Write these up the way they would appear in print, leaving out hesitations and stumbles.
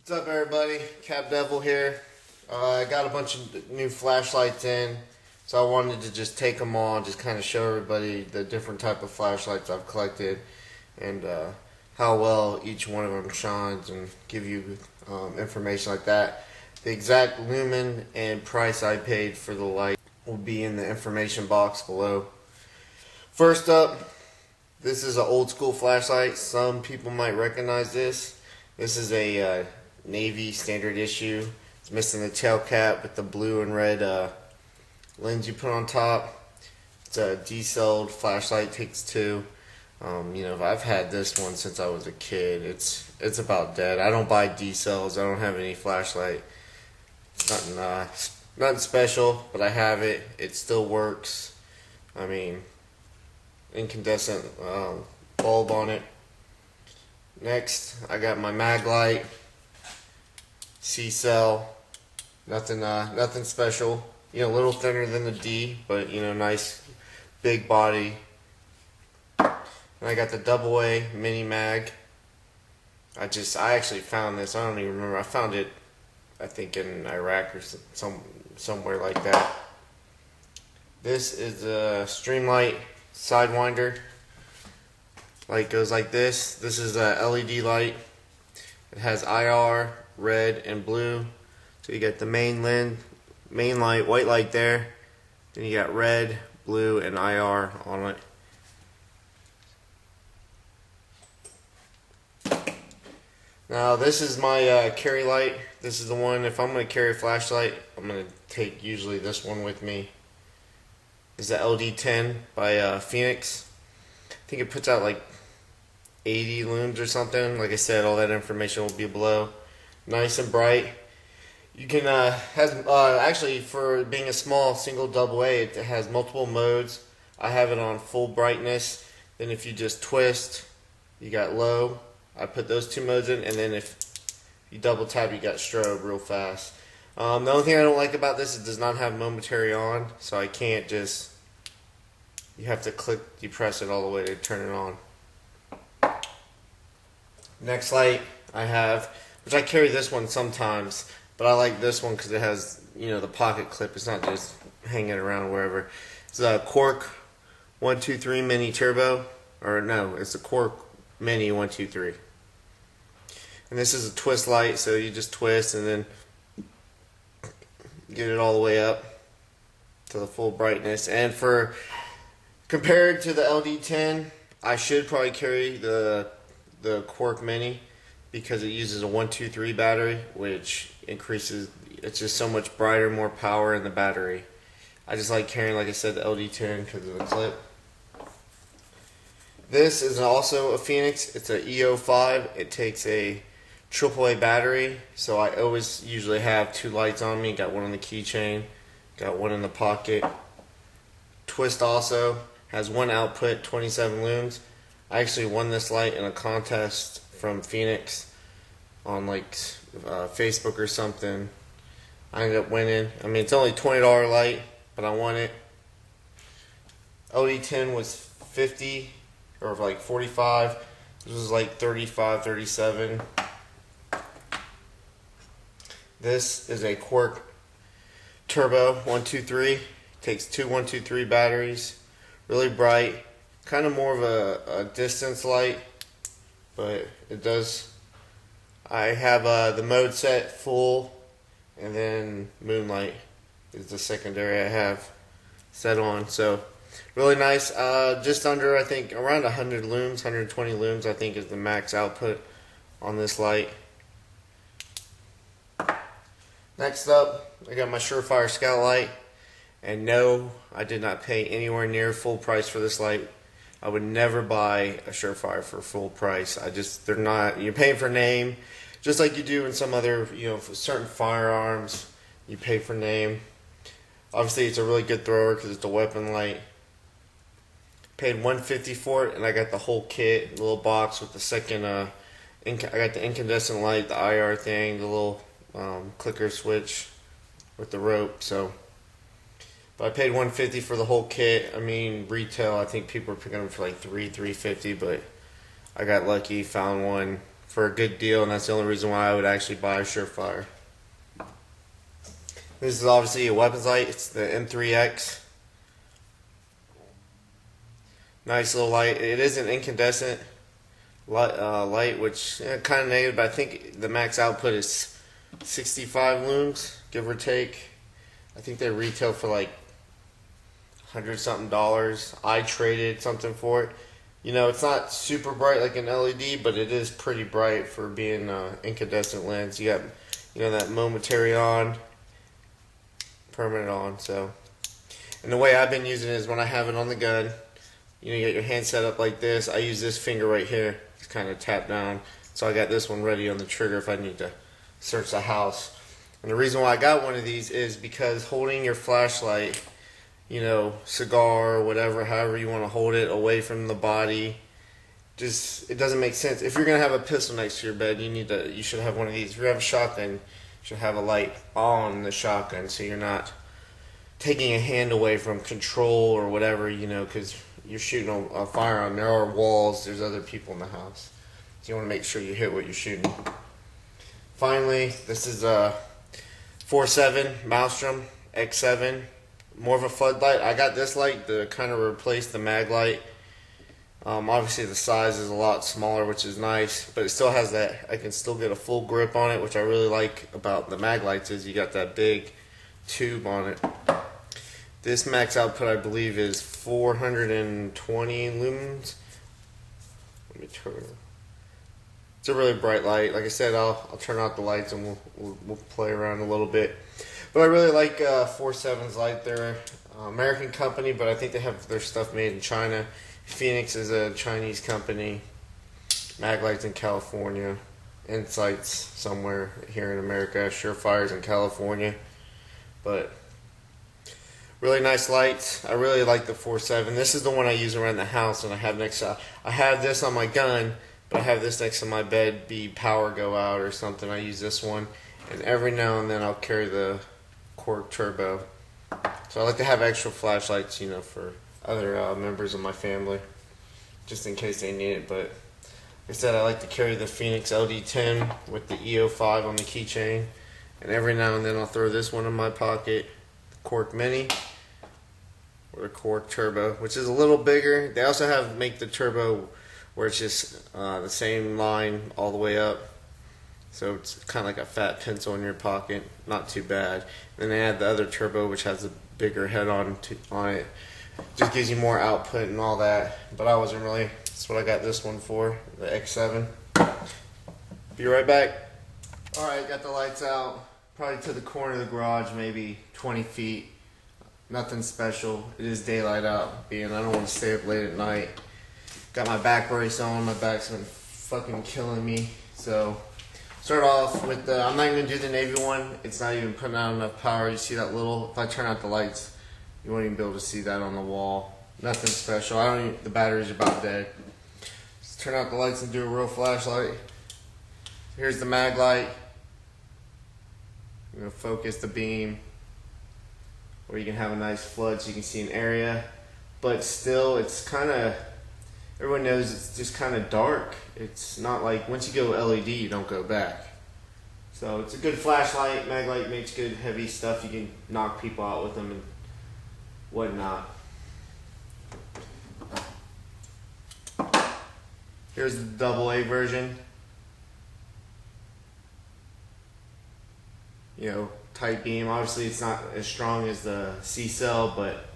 What's up, everybody? Cap Devil here. I got a bunch of new flashlights in, so I wanted to just take them all, just kind of show everybody the different type of flashlights I've collected and how well each one of them shines, and give you information like that. The exact lumen and price I paid for the light will be in the information box below. First up, this is an old school flashlight. Some people might recognize this. This is a Navy standard issue. It's missing the tail cap with the blue and red lens you put on top. It's a D-celled flashlight, takes two. I've had this one since I was a kid. It's about dead. I don't buy D-cells. I don't have any flashlight. It's nothing special, but I have it. It still works. I mean, incandescent bulb on it. Next, I got my maglight. C-cell, nothing special. A little thinner than the D, but nice big body. And I got the double A mini mag. I actually found this. I don't even remember. I found it, I think, in Iraq or somewhere like that. This is a Streamlight sidewinder. Light goes like this. This is a LED light. It has IR, red, and blue. So you got the main light, white light there. Then you got red, blue, and IR on it. Now this is my carry light. This is the one, if I'm going to carry a flashlight, I'm going to take usually this one with me. It's the LD10 by Fenix. I think it puts out like 80 lums or something. Like I said, all that information will be below. Nice and bright. You can actually, for being a small single double A, it has multiple modes. I have it on full brightness. Then if you just twist, you got low. I put those two modes in, and then if you double tap, you got strobe real fast. The only thing I don't like about this is it does not have momentary on, so I can't just. You have to depress it all the way to turn it on. Next light I have, which I carry this one sometimes, but I like this one because it has, the pocket clip. It's not just hanging around wherever. It's a Quark 123 Mini Turbo, or no, it's a Quark Mini 123. And this is a twist light, so you just twist and then get it all the way up to the full brightness. And compared to the LD10, I should probably carry the Quark Mini because it uses a 123 battery, which increases. It's just so much brighter, more power in the battery. I just like carrying, like I said, the LD10 because of the clip. This is also a Fenix. It's a E05. It takes a AAA battery, so I always usually have two lights on me. Got one on the keychain, got one in the pocket. Twist also has one output, 27 lums. I actually won this light in a contest from Fenix on Facebook or something. I ended up winning. I mean, it's only $20 light, but I won it. LD10 was 50 or 45. This was like 35, 37. This is a Quark Turbo 123. Takes two 123 batteries. Really bright. Kind of more of a distance light, but it does. I have the mode set full, and then moonlight is the secondary I have set on. So really nice. Just under, I think, around 100 lums, 120 lums, I think, is the max output on this light. Next up, I got my Surfire scout light, and no, I did not pay anywhere near full price for this light. I would never buy a Surfire for full price. They're not. You're paying for name, just like you do in some other, for certain firearms. You pay for name. Obviously, it's a really good thrower because it's a weapon light. Paid $150 for it, and I got the whole kit, the little box with the second. I got the incandescent light, the IR thing, the little clicker switch with the rope. So. But I paid $150 for the whole kit. I mean, retail, I think people are picking them for like $350, but I got lucky, found one for a good deal, and that's the only reason why I would actually buy a Surfire. This is obviously a weapons light. It's the M3X. Nice little light. It is an incandescent light, which kind of negative, but I think the max output is 65 lums, give or take. I think they retail for like $100 something. I traded something for it. You know, it's not super bright like an LED, but it is pretty bright for being incandescent lens. You got, you know, that momentary on, permanent on. So, and the way I've been using it is when I have it on the gun, you know, you get your hand set up like this. I use this finger right here, just kind of tap down. So I got this one ready on the trigger if I need to search the house. And the reason why I got one of these is because holding your flashlight, you know, cigar or whatever, however you want to hold it, away from the body, just, it doesn't make sense. If you're gonna have a pistol next to your bed, you should have one of these. If you have a shotgun, you should have a light on the shotgun, so you're not taking a hand away from control or whatever, you know, because you're shooting a firearm. There are walls. There's other people in the house, so you want to make sure you hit what you're shooting. Finally, this is a 4.7 Malestrom X7. More of a floodlight. I got this light to kind of replace the maglight. Obviously the size is a lot smaller, which is nice, but it still has that, I can still get a full grip on it, which I really like about the maglights is you got that big tube on it. This max output I believe is 420 lumens. Let me turn it. It's a really bright light. Like I said, I'll turn out the lights and we'll play around a little bit. But I really like 4.7's light. They're an American company, but I think they have their stuff made in China. Fenix is a Chinese company. Maglight's in California. Insight's somewhere here in America. Surfire's in California. But really nice lights. I really like the 4.7. This is the one I use around the house, and I have next to, I have this on my gun, but I have this next to my bed. Be power go out or something, I use this one, and every now and then I'll carry the Quark Turbo. So I like to have extra flashlights, you know, for other members of my family, just in case they need it. But like I said, I like to carry the Fenix LD10 with the E05 on the keychain, and every now and then I'll throw this one in my pocket, the Quark Mini or the Quark Turbo, which is a little bigger. They also make the Turbo where it's just the same line all the way up. So it's kind of like a fat pencil in your pocket, not too bad. Then they add the other Turbo, which has a bigger head on it. Just gives you more output and all that. But I wasn't really, that's what I got this one for, the X7. Be right back. Alright, got the lights out. Probably to the corner of the garage, maybe 20 feet. Nothing special. It is daylight out, being I don't want to stay up late at night. Got my back brace on. My back's been fucking killing me. So start off with the, I'm not even going to do the navy one. It's not even putting out enough power. You see that little, if I turn out the lights, you won't even be able to see that on the wall. Nothing special. The battery's about dead. Just turn out the lights and do a real flashlight. Here's the mag light. I'm going to focus the beam where you can have a nice flood so you can see an area. But still, it's kind of, everyone knows it's just kind of dark. It's not like, once you go LED, you don't go back. So it's a good flashlight. Maglite makes good heavy stuff. You can knock people out with them and whatnot. Here's the AA version. You know, tight beam. Obviously it's not as strong as the C-cell, but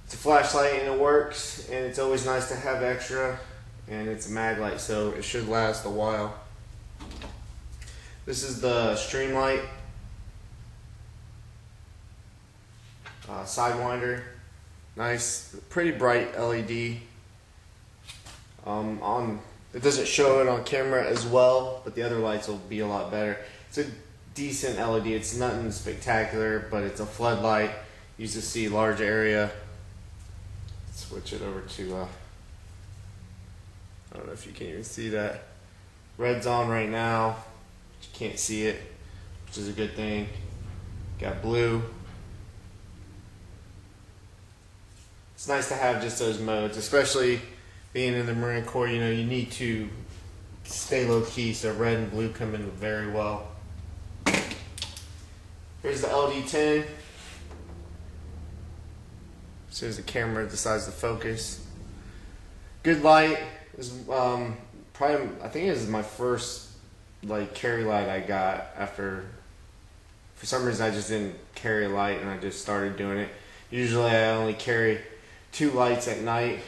it's a flashlight and it works, and it's always nice to have extra, and it's a mag light, so it should last a while. This is the Streamlight sidewinder. Nice, pretty bright LED. It doesn't show it on camera as well, but the other lights will be a lot better. It's a decent LED. It's nothing spectacular, but it's a floodlight. Used to see large area. Switch it over to I don't know if you can even see that. Red's on right now. You can't see it, which is a good thing. Got blue. It's nice to have just those modes, especially being in the Marine Corps. You know, you need to stay low key, so red and blue come in very well. Here's the LD10. As soon as the camera decides to focus. Good light. Is probably, I think this is my first like carry light I got after. For some reason I just didn't carry a light and I just started doing it. Usually I only carry 2 lights at night,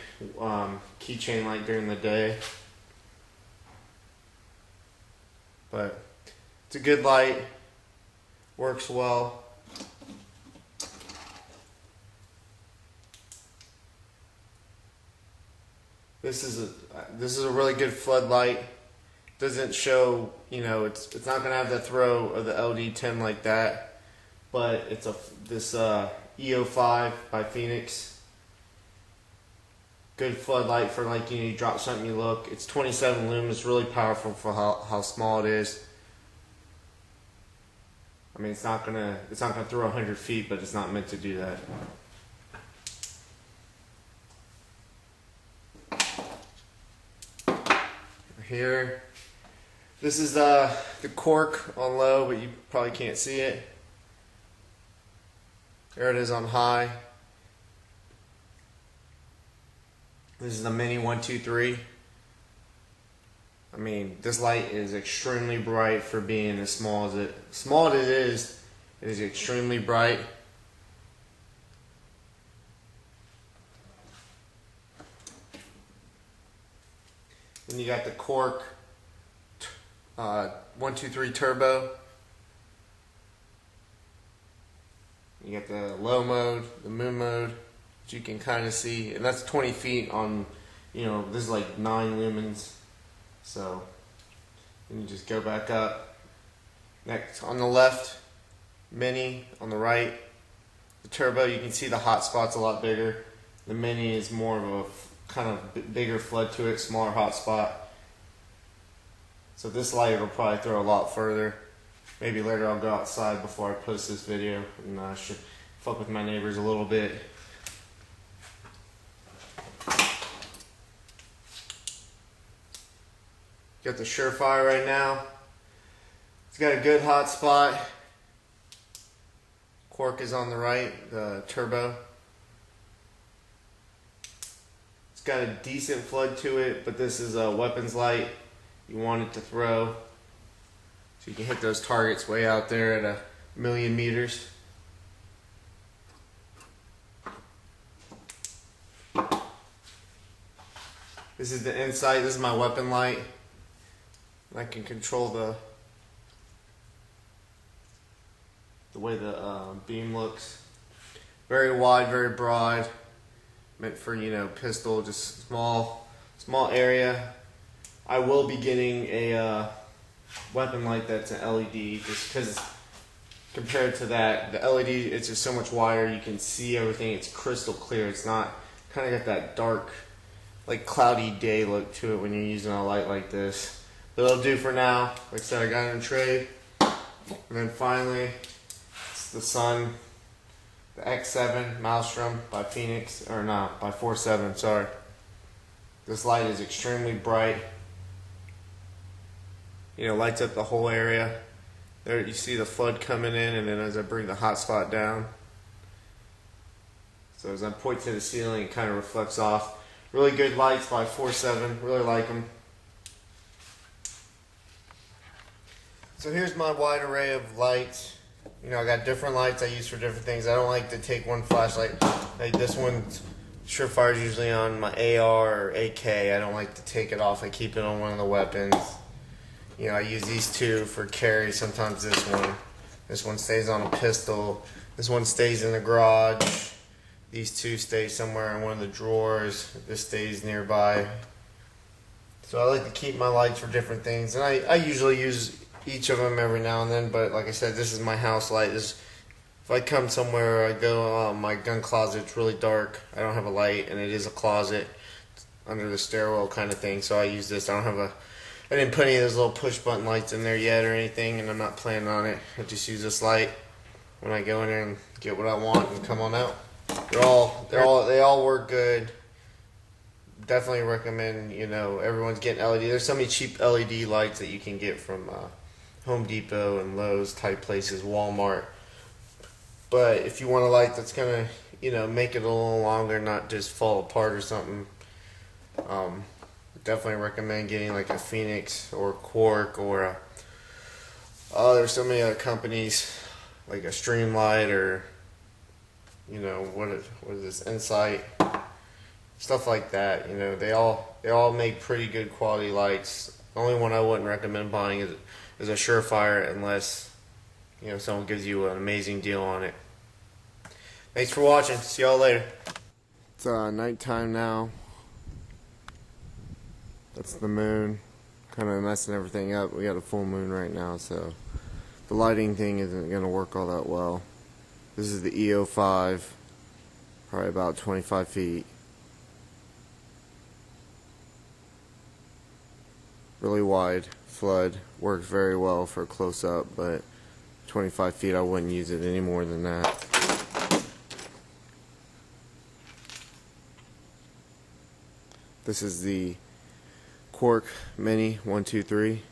keychain light during the day. But it's a good light, works well. This is a really good floodlight. Doesn't show, you know, it's not gonna have the throw of the LD10 like that, but it's this E05 by Fenix. Good floodlight for, like, you know, you drop something, you look. It's 27 lumens. It's really powerful for how small it is. I mean, it's not gonna throw 100 feet, but it's not meant to do that. Here, this is the Quark on low, but you probably can't see it. There it is on high. This is the Mini 123. I mean, this light is extremely bright for being as small as it is. It is extremely bright. Then you got the Quark 123 Turbo. You got the low mode, the moon mode, which you can kind of see, and that's 20 feet on, you know, this is like 9 lumens. So then you just go back up. Next on the left, Mini. On the right, the Turbo. You can see the hot spot's a lot bigger. The Mini is more of a kind of bigger flood to it, smaller hot spot. So this light will probably throw a lot further. Maybe later I'll go outside before I post this video and should fuck with my neighbors a little bit. Got the Surfire right now. It's got a good hot spot. Quark is on the right, the Turbo. It's got a decent flood to it, but this is a weapons light. You want it to throw, so you can hit those targets way out there at 1,000,000 meters. This is the inside. This is my weapon light. I can control the way the beam looks. Very wide, very broad. Meant for, you know, pistol, just small area. I will be getting a weapon light that's an LED, just because compared to that, the LED, it's just so much wider. You can see everything. It's crystal clear. It's not kind of got that dark, like cloudy day look to it when you're using a light like this. But it'll do for now. Like I said, I got it in trade. And then finally, it's the sun, the X7 Malestrom by Fenix, or no, by 47, sorry. This light is extremely bright. You know, lights up the whole area. There you see the flood coming in, and then as I bring the hot spot down. So as I point to the ceiling, it kind of reflects off. Really good lights by 47, really like them. So here's my wide array of lights. You know, I got different lights I use for different things. I don't like to take one flashlight. Like this one, Surefire is usually on my AR or AK. I don't like to take it off. I keep it on one of the weapons. You know, I use these two for carry. Sometimes this one. This one stays on a pistol. This one stays in the garage. These two stay somewhere in one of the drawers. This stays nearby. So I like to keep my lights for different things. And I usually use each of them every now and then. But like I said, this is my house light. If I come somewhere, I go my gun closet. It's really dark. I don't have a light, and it is a closet under the stairwell kind of thing. So I use this. I didn't put any of those little push button lights in there yet or anything, and I'm not planning on it. I just use this light when I go in there and get what I want and come on out. They all work good. definitely recommend, everyone's getting LED. There's so many cheap LED lights that you can get from Home Depot and Lowe's type places, Walmart. But if you want a light that's gonna, make it a little longer, not just fall apart or something, definitely recommend getting like a Fenix or Quark or there's so many other companies like a Streamlight or what is this, Insight, stuff like that. They all make pretty good quality lights. The only one I wouldn't recommend buying is a Surfire unless someone gives you an amazing deal on it. Thanks for watching. See y'all later. It's nighttime now. That's the moon, kind of messing everything up. We got a full moon right now, so the lighting thing isn't going to work all that well. This is the E05, probably about 25 feet. Really wide flood, works very well for a close-up, but 25 feet I wouldn't use it any more than that. This is the Quark Mini 123.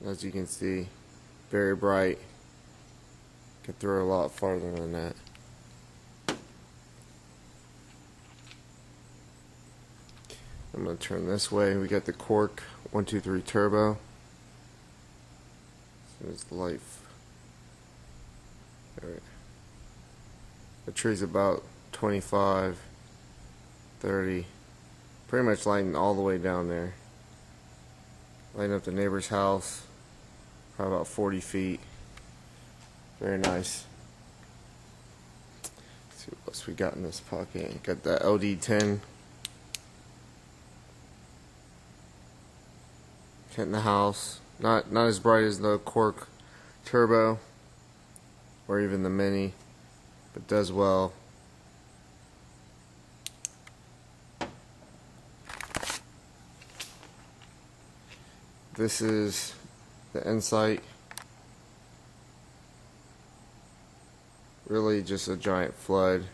As you can see, very bright. Can throw a lot farther than that. I'm going to turn this way. We got the Quark 123 Turbo. There's the light. Alright. The tree's about 25, 30. Pretty much lighting all the way down there. Lighting up the neighbor's house. Probably about 40 feet. Very nice. Let's see what else we got in this pocket. Got that LD10. In the house. Not as bright as the Quark Turbo or even the Mini, but does well. This is the Insight. Really just a giant flood.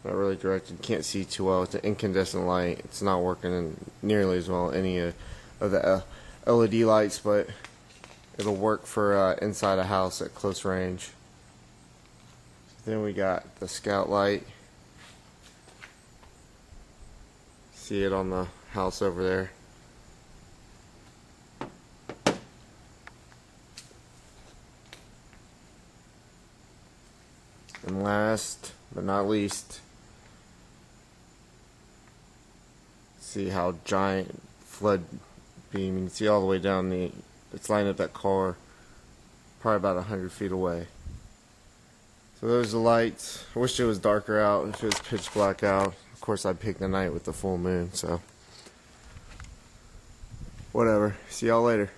Not really directed. Can't see too well. It's an incandescent light. It's not working nearly as well any of the LED lights, but it'll work for inside a house at close range. Then we got the Scout light. See it on the house over there. And last but not least, see how giant flood beam. You can see all the way down it's lining up that car, probably about 100 feet away. So those are the lights. I wish it was darker out. If it was pitch black out, of course I'd pick the night with the full moon. So whatever. See y'all later.